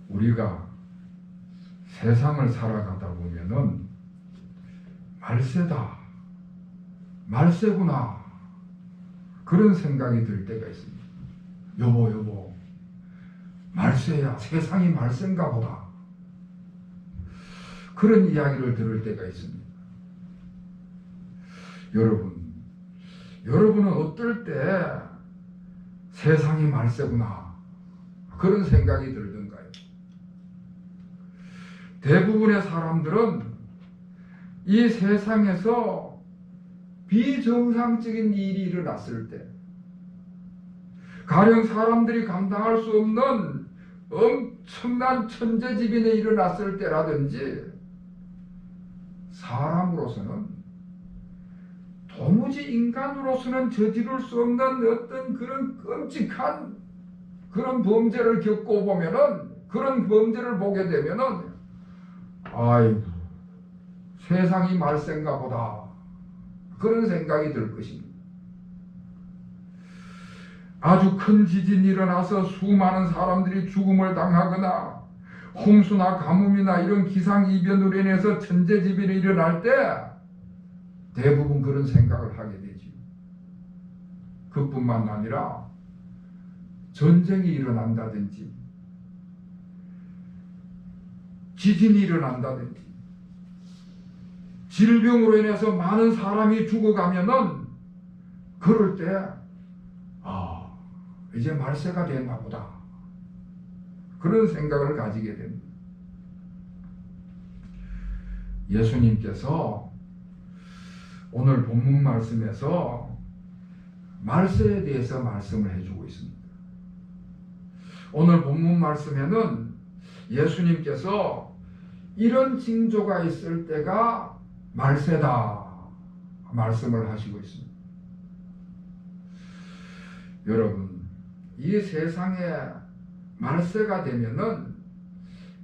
우리가 세상을 살아가다 보면은 말세다, 말세구나, 그런 생각이 들 때가 있습니다. 여보, 말세야, 세상이 말세인가 보다, 그런 이야기를 들을 때가 있습니다. 여러분은 어떨 때 세상이 말세구나, 그런 생각이 들던가요? 대부분의 사람들은 이 세상에서 비정상적인 일이 일어났을 때, 가령 사람들이 감당할 수 없는 엄청난 천재지변이 일어났을 때라든지, 사람으로서는 도무지 인간으로서는 저지를 수 없는 어떤 그런 끔찍한 그런 범죄를 겪고 보면은, 그런 범죄를 보게 되면은, 아이고, 세상이 말세인가 보다, 그런 생각이 들 것입니다. 아주 큰 지진이 일어나서 수많은 사람들이 죽음을 당하거나 홍수나 가뭄이나 이런 기상이변으로 인해서 천재지변이 일어날 때 대부분 그런 생각을 하게 되지. 그뿐만 아니라 전쟁이 일어난다든지 지진이 일어난다든지 질병으로 인해서 많은 사람이 죽어가면은, 그럴 때 이제 말세가 됐나 보다, 그런 생각을 가지게 됩니다. 예수님께서 오늘 본문 말씀에서 말세에 대해서 말씀을 해주고 있습니다. 오늘 본문 말씀에는 예수님께서 이런 징조가 있을 때가 말세다 말씀을 하시고 있습니다. 여러분, 이 세상에 말세가 되면은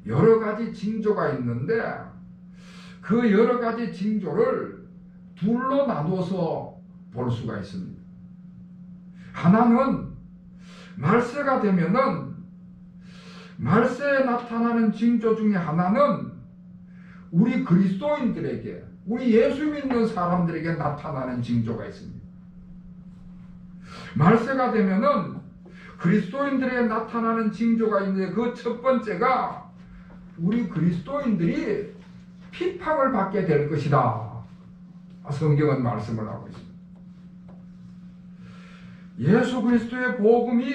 여러 가지 징조가 있는데, 그 여러 가지 징조를 둘로 나눠서 볼 수가 있습니다. 하나는, 말세가 되면은 말세에 나타나는 징조 중에 하나는 우리 그리스도인들에게, 우리 예수 믿는 사람들에게 나타나는 징조가 있습니다. 말세가 되면은 그리스도인들에게 나타나는 징조가 있는데, 그 첫 번째가 우리 그리스도인들이 핍박을 받게 될 것이다, 성경은 말씀을 하고 있습니다. 예수 그리스도의 복음이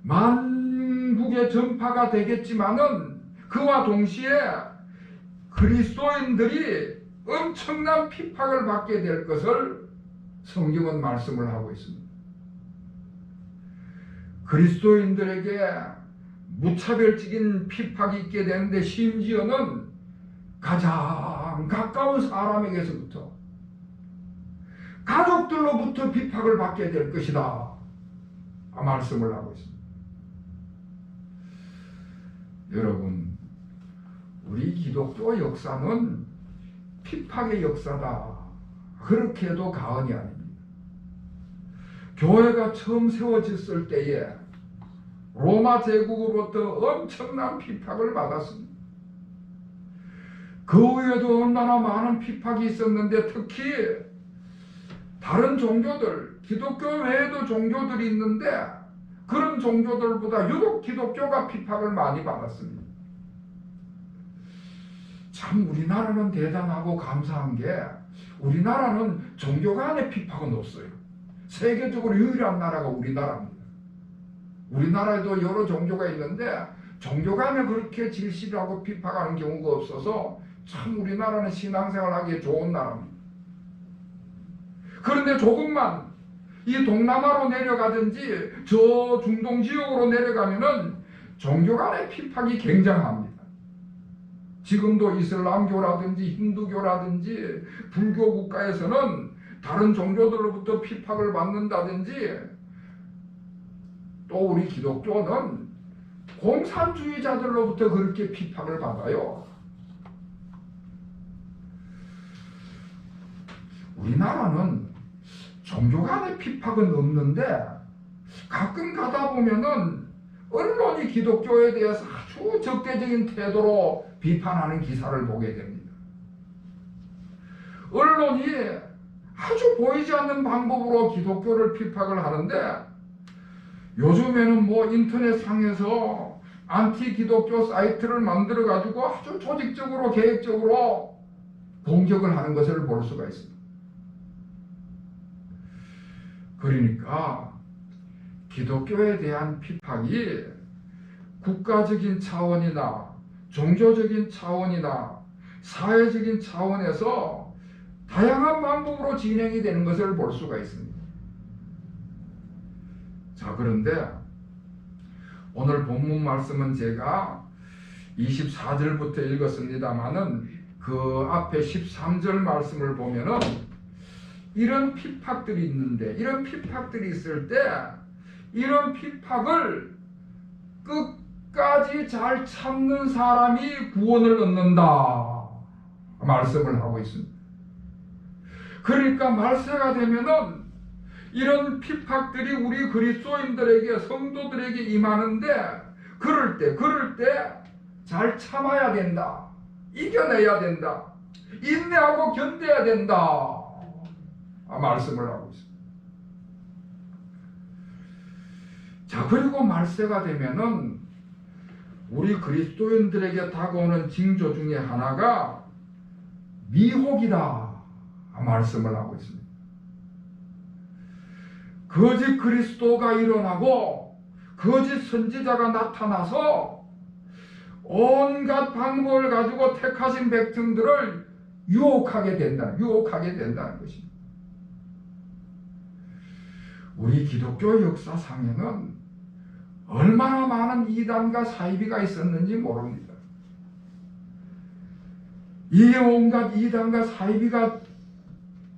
만국에 전파가 되겠지만은, 그와 동시에 그리스도인들이 엄청난 핍박을 받게 될 것을 성경은 말씀을 하고 있습니다. 그리스도인들에게 무차별적인 핍박이 있게 되는데, 심지어는 가장 가까운 사람에게서부터, 가족들로부터 핍박을 받게 될 것이다, 말씀을 하고 있습니다. 여러분, 우리 기독교 역사는 핍박의 역사다, 그렇게 해도 과언이 아닙니다. 교회가 처음 세워졌을 때에 로마 제국으로부터 엄청난 핍박을 받았습니다. 그 후에도 얼마나 많은 핍박이 있었는데, 특히 다른 종교들, 기독교 외에도 종교들이 있는데, 그런 종교들보다 유독 기독교가 핍박을 많이 받았습니다. 참 우리나라는 대단하고 감사한 게, 우리나라는 종교 간의 핍박은 없어요. 세계적으로 유일한 나라가 우리나라입니다. 우리나라에도 여러 종교가 있는데 종교 간에 그렇게 질시하고 핍박하는 경우가 없어서 참 우리나라는 신앙생활하기에 좋은 나라입니다. 그런데 조금만 이 동남아로 내려가든지 저 중동 지역으로 내려가면은 종교 간의 핍박이 굉장합니다. 지금도 이슬람교라든지 힌두교라든지 불교 국가에서는 다른 종교들로부터 핍박을 받는다든지, 또 우리 기독교는 공산주의자들로부터 그렇게 핍박을 받아요. 우리나라는 종교 간의 핍박은 없는데, 가끔 가다 보면은 언론이 기독교에 대해서 아주 아주 적대적인 태도로 비판하는 기사를 보게 됩니다. 언론이 아주 보이지 않는 방법으로 기독교를 비판을 하는데, 요즘에는 뭐 인터넷상에서 안티 기독교 사이트를 만들어 가지고 아주 조직적으로 계획적으로 공격을 하는 것을 볼 수가 있습니다. 그러니까 기독교에 대한 비판이 국가적인 차원이나 종교적인 차원이나 사회적인 차원에서 다양한 방법으로 진행이 되는 것을 볼 수가 있습니다. 자, 그런데 오늘 본문 말씀은 제가 24절부터 읽었습니다마는 그 앞에 13절 말씀을 보면은 이런 핍박들이 있는데, 이런 핍박들이 있을 때 이런 핍박을 끝까지 잘 참는 사람이 구원을 얻는다 말씀을 하고 있습니다. 그러니까 말세가 되면은 이런 핍박들이 우리 그리스도인들에게, 성도들에게 임하는데, 그럴 때 잘 참아야 된다, 이겨내야 된다, 인내하고 견뎌야 된다 말씀을 하고 있습니다. 자, 그리고 말세가 되면은 우리 그리스도인들에게 다가오는 징조 중에 하나가 미혹이다 말씀을 하고 있습니다. 거짓 그리스도가 일어나고 거짓 선지자가 나타나서 온갖 방법을 가지고 택하신 백성들을 유혹하게 된다는 것입니다. 우리 기독교 역사상에는 얼마나 많은 이단과 사이비가 있었는지 모릅니다. 이 온갖 이단과 사이비가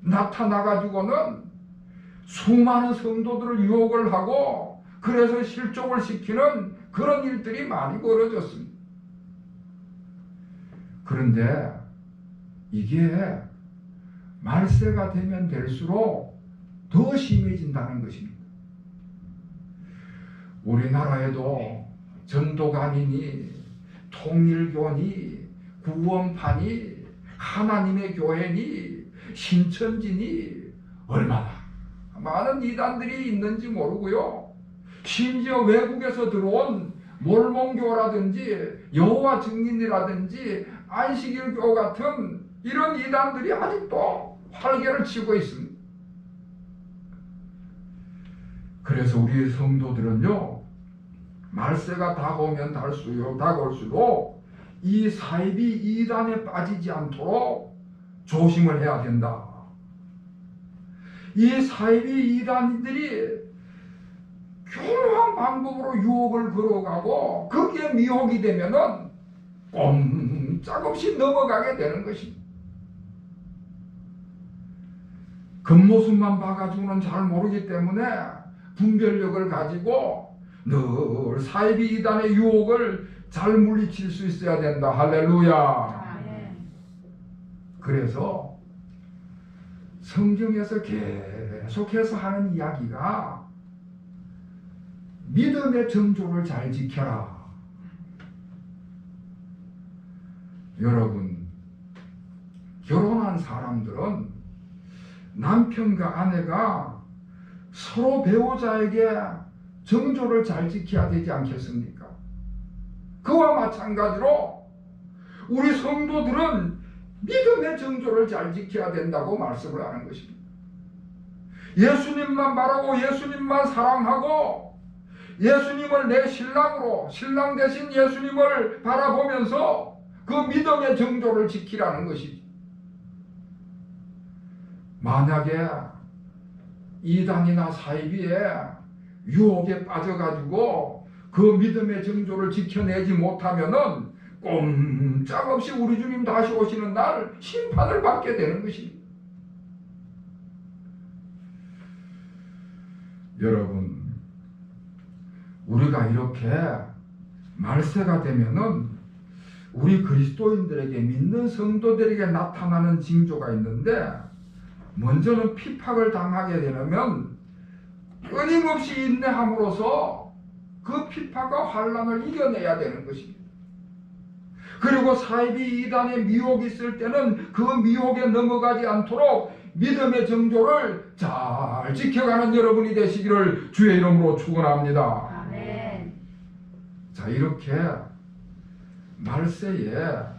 나타나가지고는 수많은 성도들을 유혹을 하고 그래서 실족을 시키는 그런 일들이 많이 벌어졌습니다. 그런데 이게 말세가 되면 될수록 더 심해진다는 것입니다. 우리나라에도 전도관이니 통일교니 구원파니 하나님의 교회니 신천지니 얼마나 많은 이단들이 있는지 모르고요. 심지어 외국에서 들어온 몰몬교라든지 여호와 증인이라든지 안식일교 같은 이런 이단들이 아직도 활개를 치고 있습니다. 그래서 우리 성도들은요, 말세가 다가오면 다가올수록 이 사이비 이단에 빠지지 않도록 조심을 해야 된다. 이 사이비 이단들이 교묘한 방법으로 유혹을 걸어가고 거기에 미혹이 되면은 꼼짝없이 넘어가게 되는 것입니다. 겉모습만 봐가지고는 잘 모르기 때문에 분별력을 가지고 늘 사이비 이단의 유혹을 잘 물리칠 수 있어야 된다. 할렐루야. 그래서 성경에서 계속해서 하는 이야기가 믿음의 정조를 잘 지켜라. 여러분, 결혼한 사람들은 남편과 아내가 서로 배우자에게 정조를 잘 지켜야 되지 않겠습니까? 그와 마찬가지로 우리 성도들은 믿음의 정조를 잘 지켜야 된다고 말씀을 하는 것입니다. 예수님만 바라고 예수님만 사랑하고 예수님을 내 신랑으로, 신랑 대신 예수님을 바라보면서 그 믿음의 정조를 지키라는 것이지. 만약에 이단이나 사이비에 유혹에 빠져가지고 그 믿음의 정조를 지켜내지 못하면은 꼼짝없이 우리 주님 다시 오시는 날 심판을 받게 되는 것입니다. 여러분, 우리가 이렇게 말세가 되면은 우리 그리스도인들에게, 믿는 성도들에게 나타나는 징조가 있는데, 먼저는 핍박을 당하게 되면 끊임없이 인내함으로써 그 핍박과 환난을 이겨내야 되는 것입니다. 그리고 사이비 이단의 미혹이 있을 때는 그 미혹에 넘어가지 않도록 믿음의 정조를 잘 지켜가는 여러분이 되시기를 주의 이름으로 축원합니다. 아멘. 자, 이렇게 말세에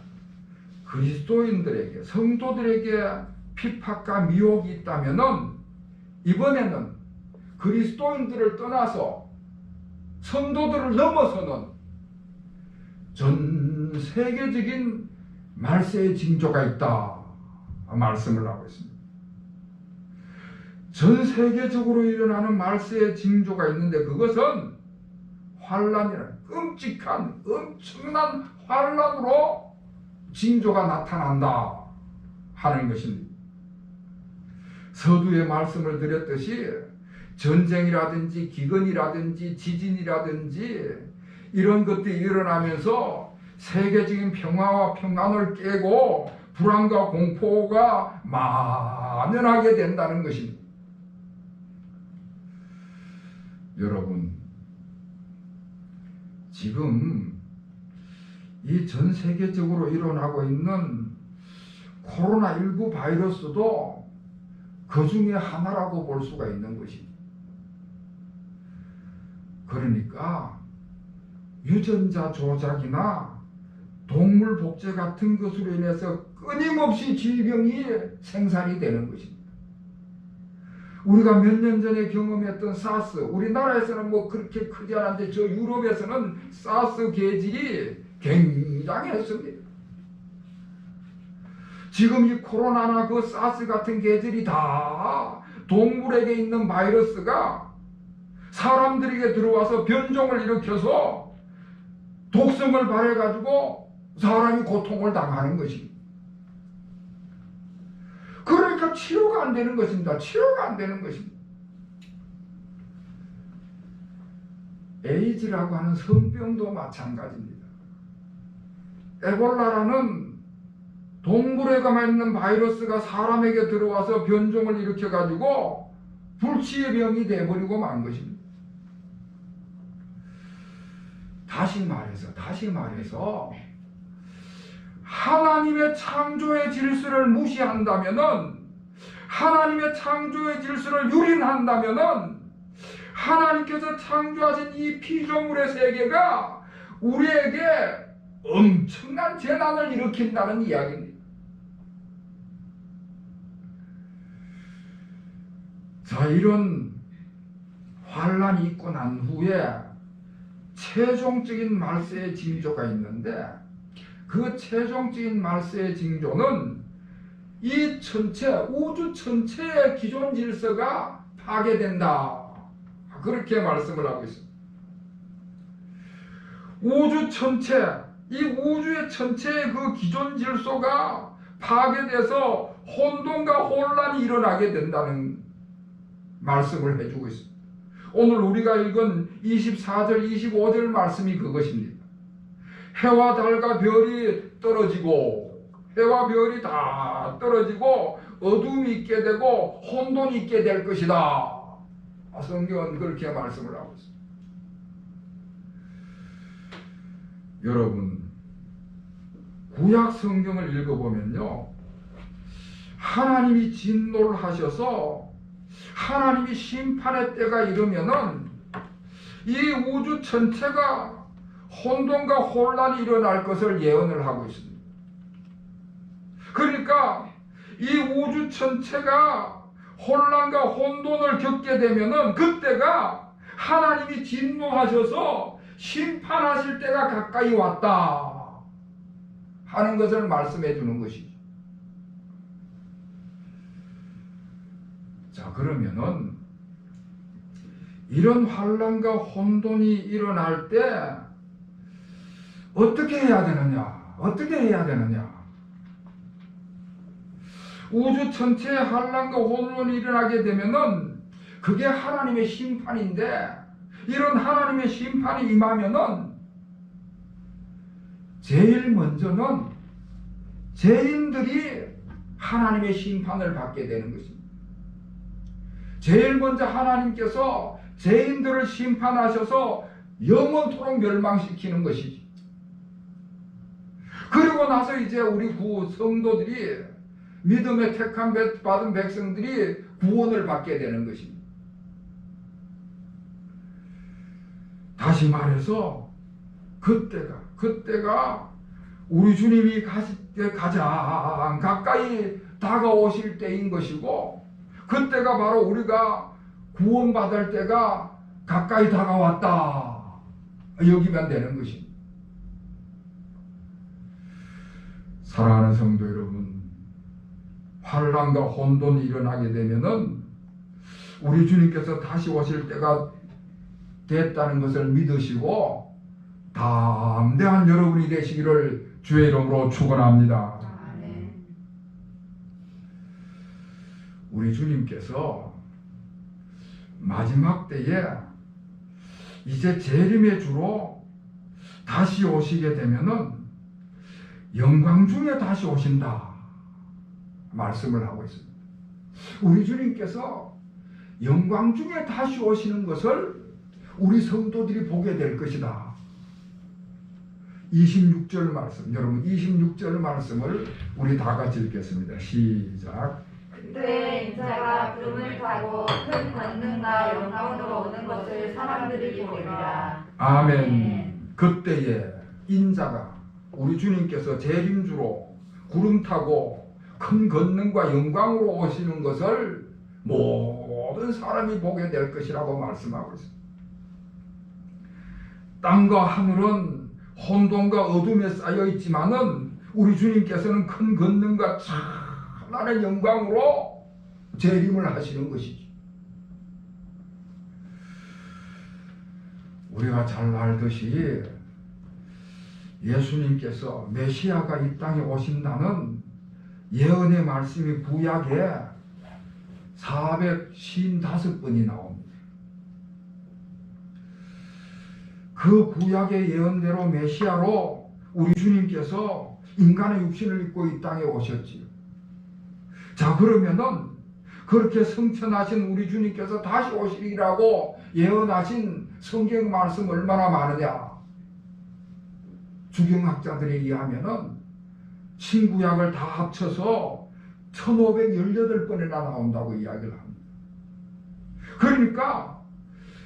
그리스도인들에게, 성도들에게 핍박과 미혹이 있다면은 이번에는 그리스도인들을 떠나서 성도들을 넘어서는 전 세계적인 말세의 징조가 있다 말씀을 하고 있습니다. 전 세계적으로 일어나는 말세의 징조가 있는데 그것은 환란이라는 끔찍한 엄청난 환란으로 징조가 나타난다 하는 것입니다. 서두에 말씀을 드렸듯이 전쟁이라든지 기근이라든지 지진이라든지 이런 것들이 일어나면서 세계적인 평화와 평안을 깨고 불안과 공포가 만연하게 된다는 것입니다. 여러분, 지금 이 전 세계적으로 일어나고 있는 코로나19 바이러스도 그 중에 하나라고 볼 수가 있는 것입니다. 그러니까 유전자 조작이나 동물 복제 같은 것으로 인해서 끊임없이 질병이 생산이 되는 것입니다. 우리가 몇 년 전에 경험했던 사스, 우리나라에서는 뭐 그렇게 크지 않았는데 저 유럽에서는 사스 계질이 굉장했습니다. 지금 이 코로나나 그 사스 같은 계절이 다 동물에게 있는 바이러스가 사람들에게 들어와서 변종을 일으켜서 독성을 발해가지고 사람이 고통을 당하는 것입니다. 그러니까 치료가 안 되는 것입니다. 치료가 안 되는 것입니다. 에이즈라고 하는 성병도 마찬가지입니다. 에볼라라는 동물에게만 있는 바이러스가 사람에게 들어와서 변종을 일으켜가지고 불치의 병이 되어버리고 만 것입니다. 다시 말해서 하나님의 창조의 질서를 무시한다면은, 하나님의 창조의 질서를 유린한다면은 하나님께서 창조하신 이 피조물의 세계가 우리에게 엄청난 재난을 일으킨다는 이야기입니다. 자, 이런 환란이 있고 난 후에 최종적인 말세의 징조가 있는데 그 최종적인 말세의 징조는 이 전체, 우주 전체의 기존 질서가 파괴된다. 그렇게 말씀을 하고 있습니다. 우주 전체, 이 우주의 전체의 그 기존 질서가 파괴돼서 혼돈과 혼란이 일어나게 된다는 말씀을 해주고 있습니다. 오늘 우리가 읽은 24절, 25절 말씀이 그것입니다. 해와 달과 별이 떨어지고, 해와 별이 다 떨어지고 어둠이 있게 되고 혼돈이 있게 될 것이다. 성경은 그렇게 말씀을 하고 있습니다. 여러분, 구약 성경을 읽어보면요, 하나님이 진노를 하셔서 하나님이 심판의 때가 이르면은 이 우주 전체가 혼돈과 혼란이 일어날 것을 예언을 하고 있습니다. 그러니까 이 우주 전체가 혼란과 혼돈을 겪게 되면은 그때가 하나님이 진노하셔서 심판하실 때가 가까이 왔다 하는 것을 말씀해 주는 것이죠. 자, 그러면은 이런 환란과 혼돈이 일어날 때 어떻게 해야 되느냐? 어떻게 해야 되느냐? 우주 전체에 환란과 혼돈이 일어나게 되면은 그게 하나님의 심판인데, 이런 하나님의 심판이 임하면은 제일 먼저는 죄인들이 하나님의 심판을 받게 되는 것입니다. 제일 먼저 하나님께서 죄인들을 심판하셔서 영원토록 멸망시키는 것이지. 그 오시고 나서 이제 우리 성도들이 믿음의 택함 받은 백성들이 구원을 받게 되는 것입니다. 다시 말해서 그때가 우리 주님이 가장 가까이 다가오실 때인 것이고, 그때가 바로 우리가 구원받을 때가 가까이 다가왔다 여기면 되는 것입니다. 사랑하는 성도 여러분, 환난과 혼돈이 일어나게 되면은 우리 주님께서 다시 오실 때가 됐다는 것을 믿으시고 담대한 여러분이 되시기를 주의 이름으로 축원합니다. 아멘. 우리 주님께서 마지막 때에 이제 재림의 주로 다시 오시게 되면은 영광 중에 다시 오신다 말씀을 하고 있습니다. 우리 주님께서 영광 중에 다시 오시는 것을 우리 성도들이 보게 될 것이다. 26절 말씀, 여러분 26절 말씀을 우리 다 같이 읽겠습니다. 시작. 그때 인자가 구름을 타고 큰 권능과 영광으로 오는 것을 사람들이 보리라. 아멘. 그때에 인자가 우리 주님께서 재림주로 구름 타고 큰 권능과 영광으로 오시는 것을 모든 사람이 보게 될 것이라고 말씀하고 있습니다. 땅과 하늘은 혼돈과 어둠에 쌓여 있지만은 우리 주님께서는 큰 권능과 찬란한 영광으로 재림을 하시는 것이죠. 우리가 잘 알듯이 예수님께서 메시아가 이 땅에 오신다는 예언의 말씀이 구약에 455번이 나옵니다. 그 구약의 예언대로 메시아로 우리 주님께서 인간의 육신을 입고 이 땅에 오셨지요. 자, 그러면은 그렇게 성천하신 우리 주님께서 다시 오시리라고 예언하신 성경 말씀 얼마나 많으냐. 주경학자들에 의하면은 신구약을 다 합쳐서 1518번이나 나온다고 이야기를 합니다. 그러니까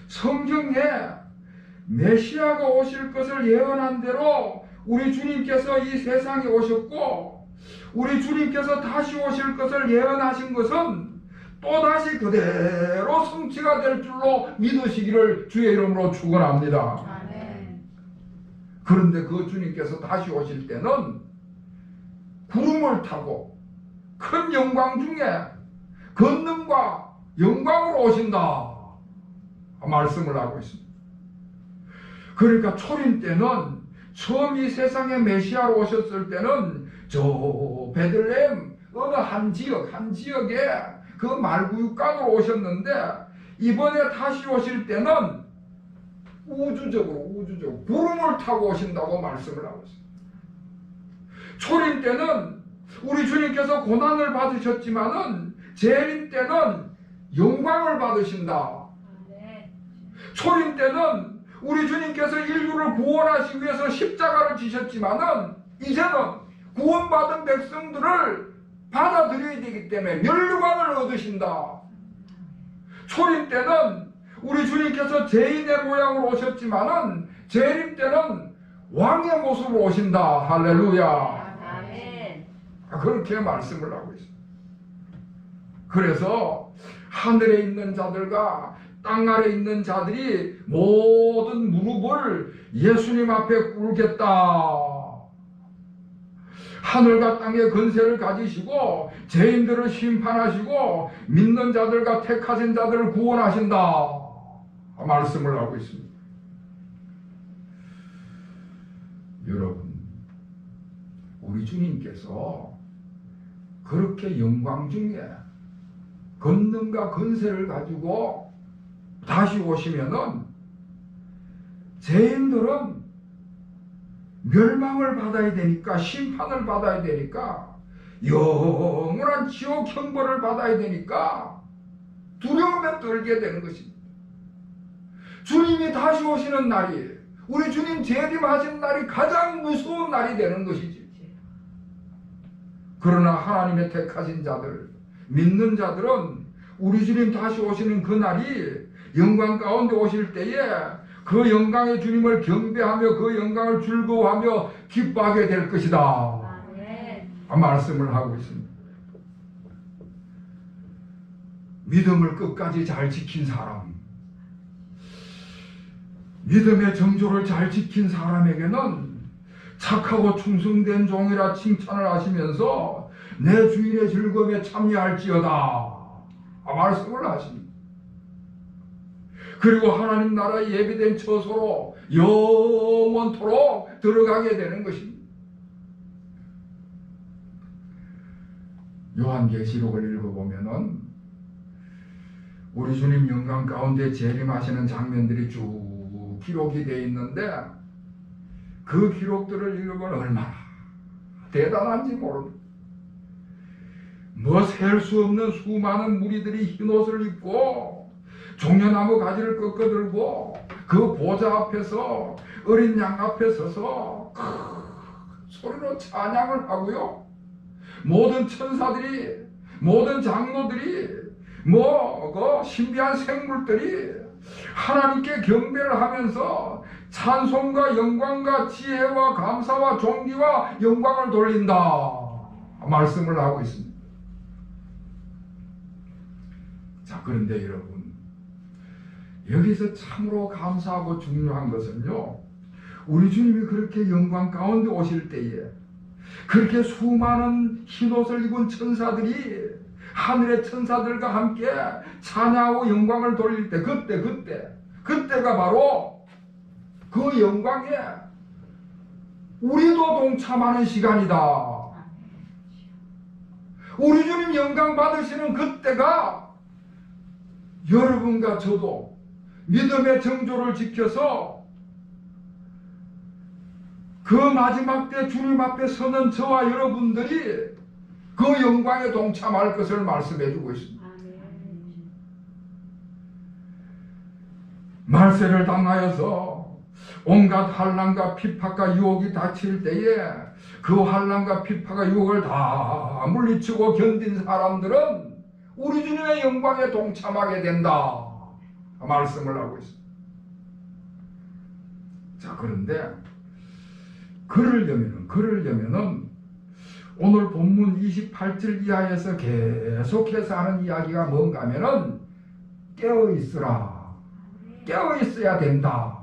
성경에 메시아가 오실 것을 예언한 대로 우리 주님께서 이 세상에 오셨고, 우리 주님께서 다시 오실 것을 예언하신 것은 또다시 그대로 성취가 될 줄로 믿으시기를 주의 이름으로 축원합니다. 아멘. 그런데 그 주님께서 다시 오실 때는 구름을 타고 큰 영광 중에 권능과 영광으로 오신다 말씀을 하고 있습니다. 그러니까 초림 때는 처음 이 세상에 메시아로 오셨을 때는 저 베들레헴 어느 한 지역에 그 말구육간으로 오셨는데, 이번에 다시 오실 때는 우주적으로 구름을 타고 오신다고 말씀을 하고 있습니다. 초림 때는 우리 주님께서 고난을 받으셨지만은 재림 때는 영광을 받으신다. 초림 때는 우리 주님께서 인류를 구원하시기 위해서 십자가를 지셨지만은 이제는 구원받은 백성들을 받아들여야 되기 때문에 멸류관을 얻으신다. 초림 때는 우리 주님께서 죄인의 모양으로 오셨지만은 재림 때는 왕의 모습으로 오신다. 할렐루야. 아멘. 그렇게 말씀을 하고 있습니다. 그래서 하늘에 있는 자들과 땅 아래 있는 자들이 모든 무릎을 예수님 앞에 꿇겠다. 하늘과 땅의 권세를 가지시고 죄인들을 심판하시고 믿는 자들과 택하신 자들을 구원하신다 말씀을 하고 있습니다. 여러분, 우리 주님께서 그렇게 영광 중에 권능과 권세를 가지고 다시 오시면은 죄인들은 멸망을 받아야 되니까, 심판을 받아야 되니까, 영원한 지옥 형벌을 받아야 되니까 두려움에 떨게 되는 것입니다. 주님이 다시 오시는 날이, 우리 주님 재림하신 날이 가장 무서운 날이 되는 것이지. 그러나 하나님의 택하신 자들, 믿는 자들은 우리 주님 다시 오시는 그날이 영광 가운데 오실 때에 그 영광의 주님을 경배하며 그 영광을 즐거워하며 기뻐하게 될 것이다. 말씀을 하고 있습니다. 믿음을 끝까지 잘 지킨 사람, 믿음의 정조를 잘 지킨 사람에게는 착하고 충성된 종이라 칭찬을 하시면서 내 주인의 즐거움에 참여할지어다 말씀을 하십니다. 그리고 하나님 나라에 예비된 처소로 영원토록 들어가게 되는 것입니다. 요한계시록을 읽어보면은 우리 주님 영광 가운데 재림하시는 장면들이 쭉 기록이 되어 있는데 그 기록들을 읽으면 얼마나 대단한지 모릅니다. 뭐 셀 수 없는 수많은 무리들이 흰옷을 입고 종려나무 가지를 꺾어들고 그 보좌 앞에서 어린 양 앞에 서서 큰 소리로 찬양을 하고요. 모든 천사들이, 모든 장로들이, 그 신비한 생물들이 하나님께 경배를 하면서 찬송과 영광과 지혜와 감사와 존귀와 영광을 돌린다 말씀을 하고 있습니다. 자, 그런데 여러분, 여기서 참으로 감사하고 중요한 것은요, 우리 주님이 그렇게 영광 가운데 오실 때에 그렇게 수많은 흰옷을 입은 천사들이 하늘의 천사들과 함께 찬양하고 영광을 돌릴 때, 그때가 바로 그 영광에 우리도 동참하는 시간이다. 우리 주님 영광 받으시는 그때가 여러분과 저도 믿음의 정조를 지켜서 그 마지막 때 주님 앞에 서는 저와 여러분들이 그 영광에 동참할 것을 말씀해 주고 있습니다. 말세를 당하여서 온갖 환난과 핍박과 유혹이 닥칠 때에 그 환난과 핍박과 유혹을 다 물리치고 견딘 사람들은 우리 주님의 영광에 동참하게 된다 말씀을 하고 있습니다. 자, 그런데 그러려면은 오늘 본문 28절 이하에서 계속해서 하는 이야기가 뭔가 하면은 깨어있으라, 깨어있어야 된다.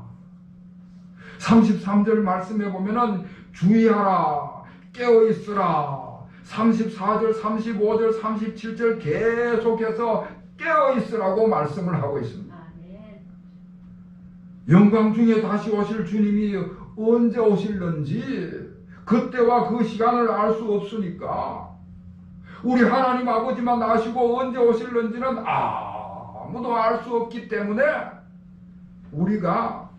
33절 말씀해 보면은 주의하라, 깨어있으라. 34절, 35절, 37절 계속해서 깨어있으라고 말씀을 하고 있습니다. 영광 중에 다시 오실 주님이 언제 오실는지 그때와 그 시간을 알 수 없으니까 우리 하나님 아버지만 아시고 언제 오실는지는 아무도 알 수 없기 때문에 우리가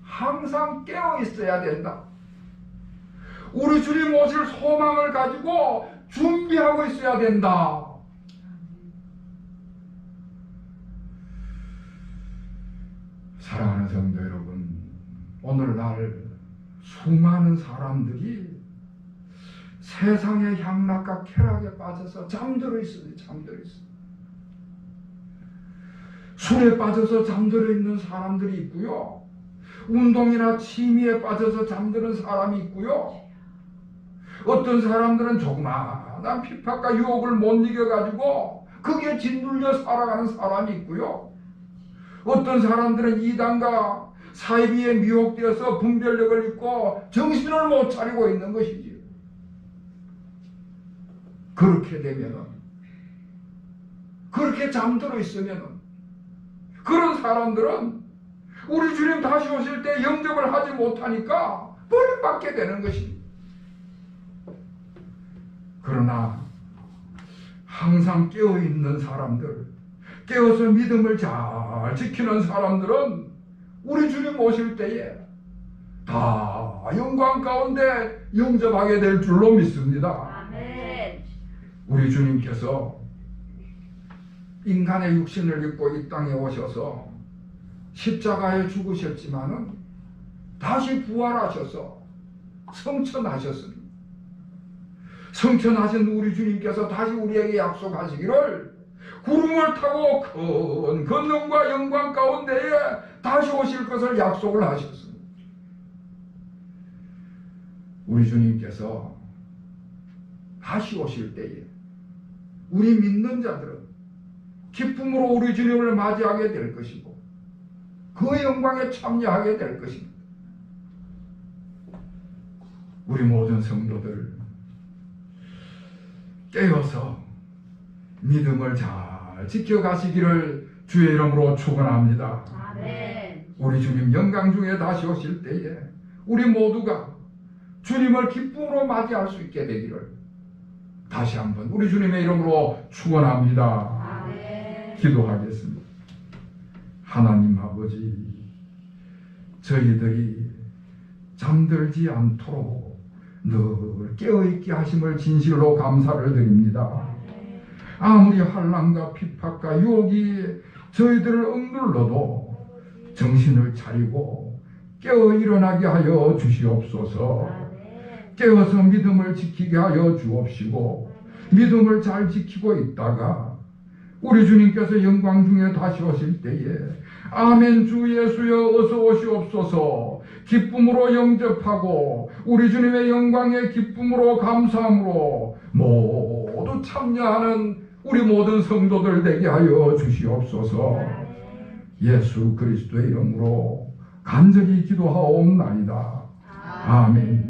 항상 깨어 있어야 된다. 우리 주님 오실 소망을 가지고 준비하고 있어야 된다. 사랑하는 성도 여러분, 오늘날 수많은 사람들이 세상의 향락과 쾌락에 빠져서 잠들어 있어요. 술에 빠져서 잠들어 있는 사람들이 있고요. 운동이나 취미에 빠져서 잠드는 사람이 있고요. 어떤 사람들은 조그마한 핍박과 유혹을 못 이겨가지고 그게 짓눌려 살아가는 사람이 있고요. 어떤 사람들은 이단과 사이비에 미혹되어서 분별력을 잃고 정신을 못 차리고 있는 것이지. 그렇게 되면은, 그렇게 잠들어 있으면은 그런 사람들은 우리 주님 다시 오실 때 영접을 하지 못하니까 버림받게 되는 것입니다. 그러나 항상 깨어있는 사람들, 깨어서 믿음을 잘 지키는 사람들은 우리 주님 오실 때에 다 영광 가운데 영접하게 될 줄로 믿습니다. 아멘. 우리 주님께서 인간의 육신을 입고 이 땅에 오셔서 십자가에 죽으셨지만은 다시 부활하셔서 성천하셨습니다. 성천하신 우리 주님께서 다시 우리에게 약속하시기를 구름을 타고 큰 권능과 영광 가운데에 다시 오실 것을 약속을 하셨습니다. 우리 주님께서 다시 오실 때에 우리 믿는 자들은 기쁨으로 우리 주님을 맞이하게 될 것이고 그 영광에 참여하게 될 것입니다. 우리 모든 성도들 깨어서 믿음을 잘 지켜가시기를 주의 이름으로 축원합니다. 아멘. 우리 주님 영광 중에 다시 오실 때에 우리 모두가 주님을 기쁨으로 맞이할 수 있게 되기를 다시 한번 우리 주님의 이름으로 축원합니다. 아멘. 기도하겠습니다. 하나님 아버지, 저희들이 잠들지 않도록 늘 깨어있게 하심을 진실로 감사를 드립니다. 아무리 환난과 핍박과 유혹이 저희들을 억눌러도 정신을 차리고 깨어 일어나게 하여 주시옵소서. 깨어서 믿음을 지키게 하여 주옵시고 믿음을 잘 지키고 있다가 우리 주님께서 영광 중에 다시 오실 때에 아멘 주 예수여 어서 오시옵소서 기쁨으로 영접하고 우리 주님의 영광의 기쁨으로 감사함으로 모두 참여하는 우리 모든 성도들 되게 하여 주시옵소서. 예수 그리스도의 이름으로 간절히 기도하옵나이다. 아멘.